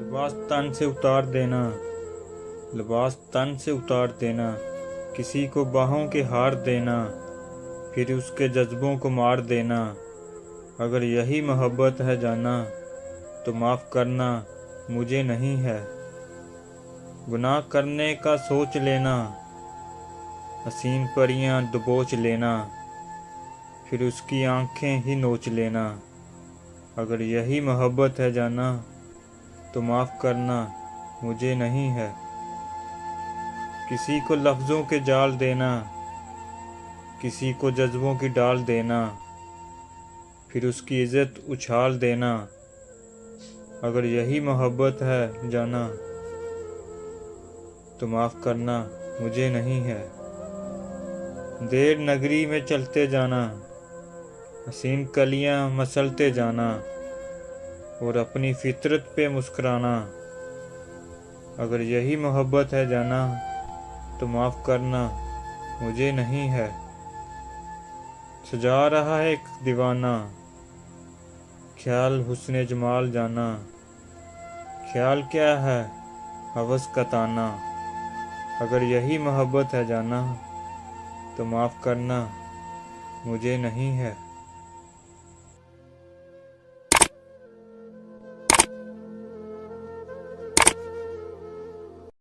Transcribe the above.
لباس تن سے اتار دینا، لباس تن سے اتار دینا، کسی کو باہوں کے ہار دینا، پھر اس کے جذبوں کو مار دینا۔ اگر یہی محبت ہے جانا تو معاف کرنا مجھے نہیں ہے۔ گناہ کرنے کا سوچ لینا، حسین پریاں دبوچ لینا، پھر اس کی آنکھیں ہی نوچ لینا۔ اگر یہی محبت ہے جانا تو معاف کرنا مجھے نہیں ہے۔ کسی کو لفظوں کے جال دینا، کسی کو جذبوں کی ڈال دینا، پھر اس کی عزت اچھال دینا۔ اگر یہی محبت ہے جانا تو معاف کرنا مجھے نہیں ہے۔ دیر نگری میں چلتے جانا، حسین کلیاں مسلتے جانا، اور اپنی فطرت پہ مسکرانا۔ اگر یہی محبت ہے جانا تو معاف کرنا مجھے نہیں ہے۔ سجا رہا ہے ایک دیوانہ، خیال حسن جمال جانا، خیال کیا ہے ہوس کا تانا۔ اگر یہی محبت ہے جانا تو معاف کرنا مجھے نہیں ہے۔